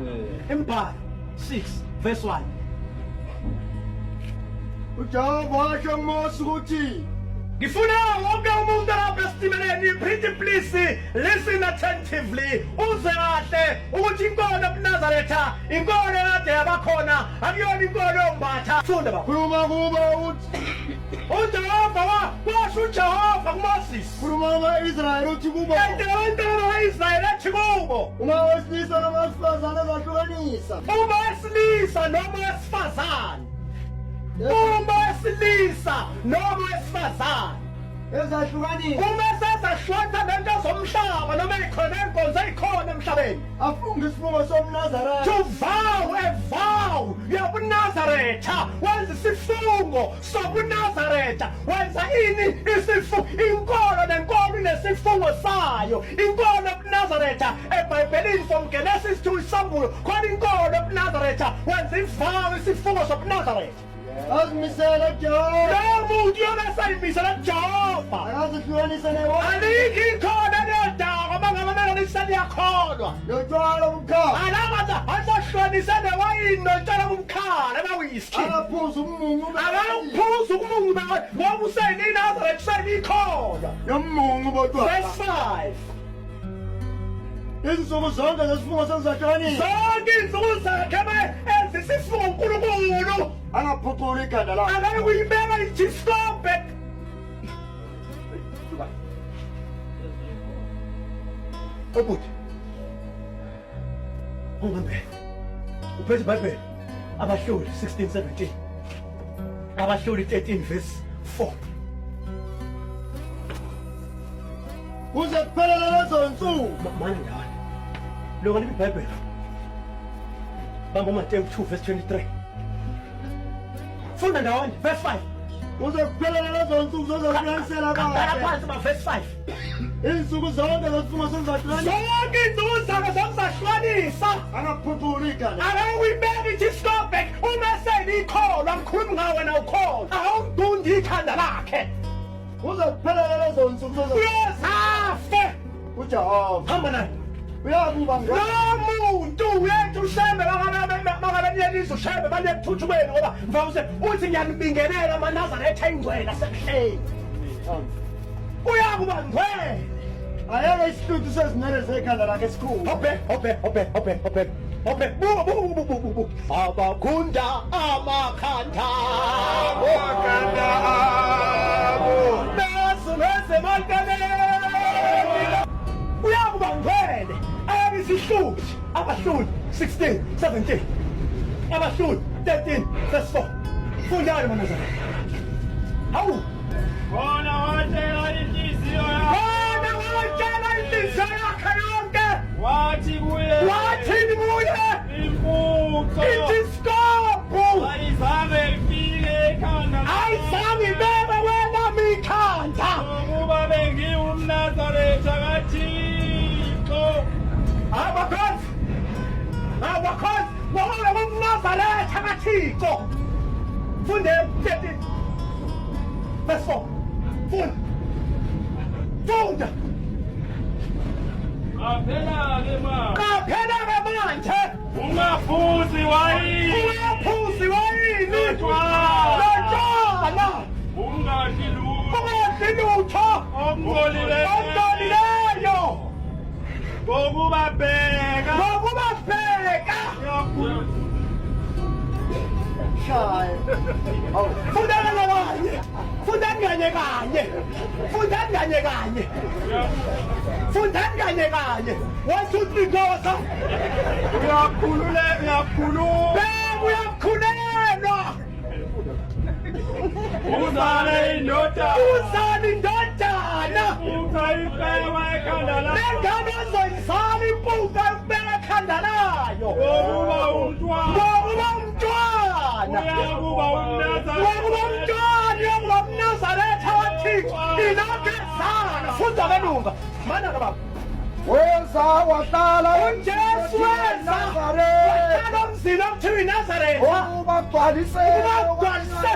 Empire 6 verse 1. uJehova washo kuMose ukuthi Ngifuna wonke umuntu lapha esitimeleni pretty please listen attentively uzwe kahle ukuthi inkolo eNazaretha inkolo ekade yabakhona akuyona inkolo yombatha funda baba khuluma kubo uthi uJehova washo uJehova kuMoses khuluma kumaIsrayeli uthi kubo abantu bakaIsrayeli athi kubo uma wesilisa noma wesifazane ezahlukanisa uma wesilisa noma wesifazane uma wesilisa noma wesifazane ezahlukanisa uma sezahlonza lento zomhlaba noma ikhona inkonzo ezikhona emhlabeni afunga isifungo somNazaretha to vow a vow yobuNazaretha wenza isifungo sobuNazaretha wenza ini isifungo inkolo nenkolo inesifungo sayo inkolo yobuNazaretha eBhayibhelini from Genesis to Isambulo khona inkolo yobuNazaretha wenza ivow isifungo sobuNazaretha azimisele kuJehova lo muntu yobesayimisela kuJehova akazihlukanise newa alikho ikhona nedaba mangabe lisiyakholwa notshwala ubukhala alamaza asahlonise newayini notshwala bomkhala abawiski akaphuza umungu akaphuza ukumungu ngoba useyinazaretha useyikholwa nomungu bodwa verse 5 izinsuku zonke zesifungo sezahlukanisa zonke izinsuku zakhe enza isifungo uNkulunkulu angaphuculi ikhanda lakhe akake kuyibeka ijiskope obuthi ungambe uphethe iBhayibheli abahloli 16:17 abahloli 13 verse 4 kuze kuphelele lezo nsuku mana ndawani lokho libe iBhayibheli bamba uMateyu 2 verse 23 funda ndawani verse 5 kuze kuphelele lezo nsuku zozahlukanisela kangala kahle phansi ba verse 5 izinsuku zonke zesifungo sezahlukanisa zonke izinsuku zakhe zokuzahlukanisa angaphuculi ikhanda ake uyibeka ijiskope uma senikholwa mkhulumi ngawe wena ukholwa awungidundi ikhanda lakhe kuze kuphelele lezo nsuku uyozafe uJehova hamba naye uyakuba lo muntu uyethi ushembe makabeniyenisa ushembe balekuthuthukweni ngoba mvawuse uthi ngiyanibingelela aManazaretha ayingcwele asekuhleni uyakuba ngcwele ayeke isihluthi sezinwele zekhanda lakhe esikhulu Hope. Bu. Abakunda amakhanda. Nasimese mankane. Uyakuba ngcwele. Ayisihluthi. Abahluli 16, 17. Abahluli 13 verse 4. Fundani maNazaretha. Hawu. Bona watshela inhliziyo yakhe Bona watshela inhliziyo yakhe yonke. wathi kuye Wathini kuye? imfuco Ijiskopu. ayizange ifike ekhanda Ayizange ibeke wena ikhanda. ukuba bengiwumNazaretha kaThixo Abakhozi ngoba umNazaretha kaThixo funde 13 verse 4 funda qaphela-ke ma qaphela-ke manje ungaphuzi wayini uyaphuzi wayini Lotshwala. lotshwala ungadli lutho ungadli lutho okungcolileyo okungcolileyo ngokubabheka ngokubabheka shaya fundani kanye 1 2 3 goza uyakhuluma uyakhulelwa uzale indodana uzala indodana uthayifewa ekhanda lakhe lengane ezoyizala impunga yokubeka ekhanda layo ngokuba umntwana ngokuba umntwana uyakuba uyakuba umNazaretha waThixo ilokhu ezala funda belunga mana baba weza wahlala uJesu wenza wahlala umzini okuthiwa iNazaretha ubagcwalisele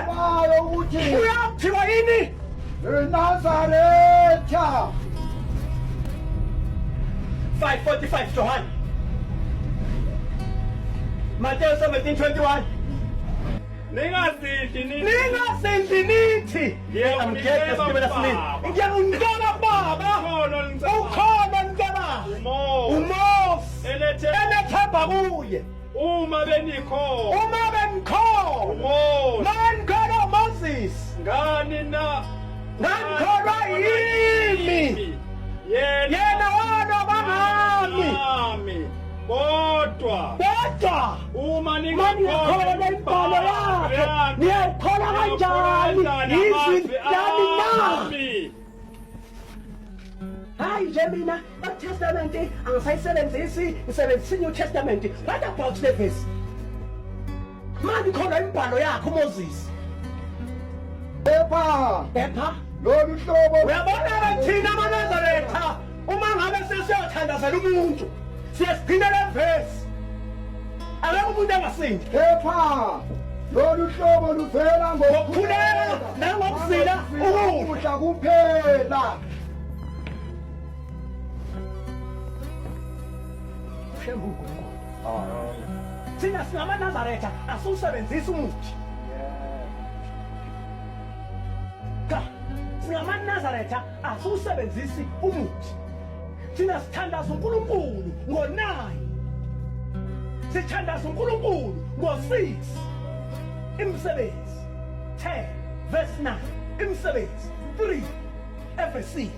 bayo ukuthi uyakuthiwa yini iNazaretha 5:45 John Matthew 17:21. Ningasidli nithi. Ningasendi nithi ngiyamgeda sibela sini. Ngiyangicela baba. Ukholo nicela. Ukhona ngicela. Umosi. Elethemba kuye. Uma benikho. Uma bengikho. Umosi. Mankolo Moses. Ngani na. Ngakholwa yimi. Yena wona bangami. Nami. Kodwa uma ningakholwa imbhalo yakhe niyakholwa kanjani izwi lami na? Hayi nje mina eTestament angisayisebenzisi ngisebenzisa iNew Testament. What about the verse? Manje khona imbhalo yakhe uMoses. Epha lolu hlobo uyabona thina amaNazaretha uma ngabe sesiyothandazela umuntu siyasiphindela verse. Akekho umuntu angasindi. Kepha lolu hlobo luvela ngokukhuleka nangokuzila ukudla kuphela. Shembuko. Thina singamaNazaretha asiwusebenzisi umuthi. Cha, singamaNazaretha asiwusebenzisi umuthi. Thina sithandaza uNkulunkulu ngo-9. Sithandaza uNkulunkulu ngo-6. Imisebenzi 10 verse 9. Imisebenzi 3 FSC.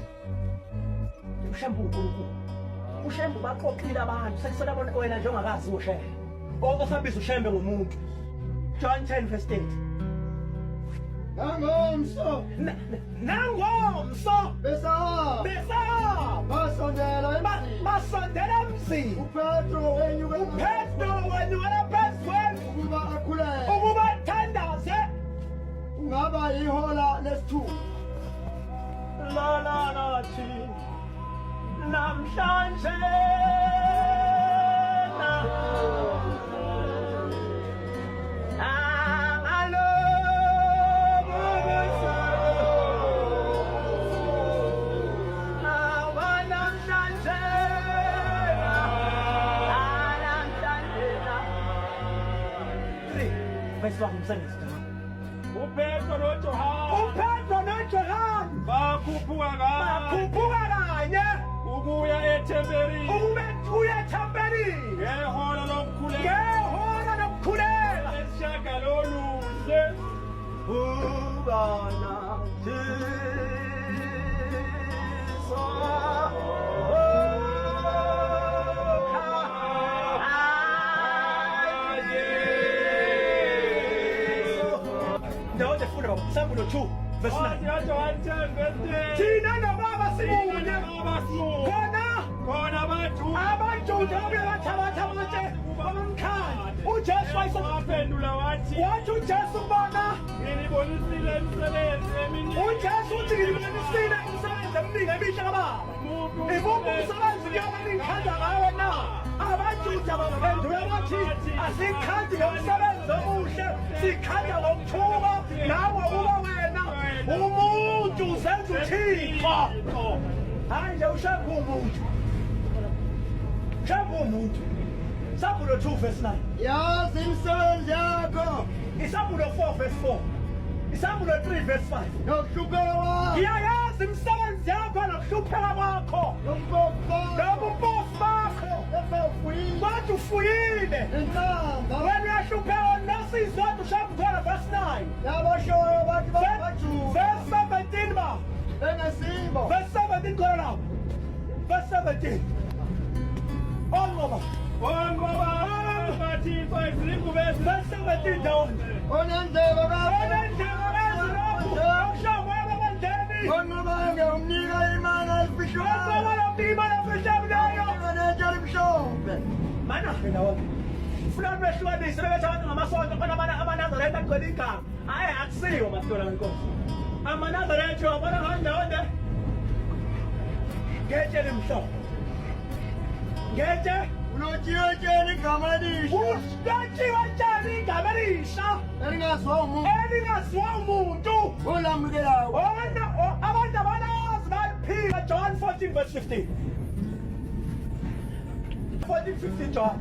Ushembu uNkulunkulu. Ushembu baxoxile abantu. Sekusela bona wena nje ongakazi ushembe. Okusabisa ushembe ngomuntu. John 10 verse 8. Nangomso besahamba basondela emzini. uPetro wenyukela phezu ukuba athandaze. Kungaba ihola lesithupha. La thina namhlanje uPetro noJohane bakhuphuka kanye ukuya ethempelini ngehora lokukhuleka esishagalolunye ubana Psalm 2 verse 9. Thina nobaba simunye khona abaJuda ababathabatha amatshe bamkhanda. uJesu waphendula wathi uJesu bona ngilibonisile imisebenzi eminingi. uJesu uthi ngilibonisile imisebenzi eminingi emihle kababa. Ikuphi umsebenzi njengoba ngikhanda ngawe na? AbaJuda baphendula bathi asikhandi ngomsebenzi omuhle, sikhanda ngokuthuka nangokuba wena umuntu uzenza uThixo. Hayi nje ushapha umuntu. Shapha umuntu. Psalm 2 verse 9. Yazi imisebenzi yakho. Psalm 4 verse 4. Psalm 3 verse 5. Nokuhlupheka kwakho. Ngiyayazi imisebenzi yakho nokuhlupheka kwakho. Nobumpofu bakho. Bathi ufuyile. Wena uyahlupheka nasizwe wathi ushapha khona verse 9. Yabashoyo bathi baJuda. Verse 17 ba. Bengasimbo. Verse 17 khona lapho. Verse 17. Ongoba bathi izingube verse 17 down. Onendlebe onqobange umnika imali elifishwayo. Mana phela wonke. Ufuna umehlukanise bebethi abantu ngamasonto khona amaNazaretha agcwele igama. Hayi akusiyo madoda wenkosi. AmaNazaretha wabona kanjani? Ngetshe limhlobo. Ngetshe Unotshiyotshiyela igama elisha. Usitshiywa njani igama elisha? Elingaziwa umuntu. Olamukelayo. Abantu abanazi baliphika. John 14 verse 15. 14:15 John.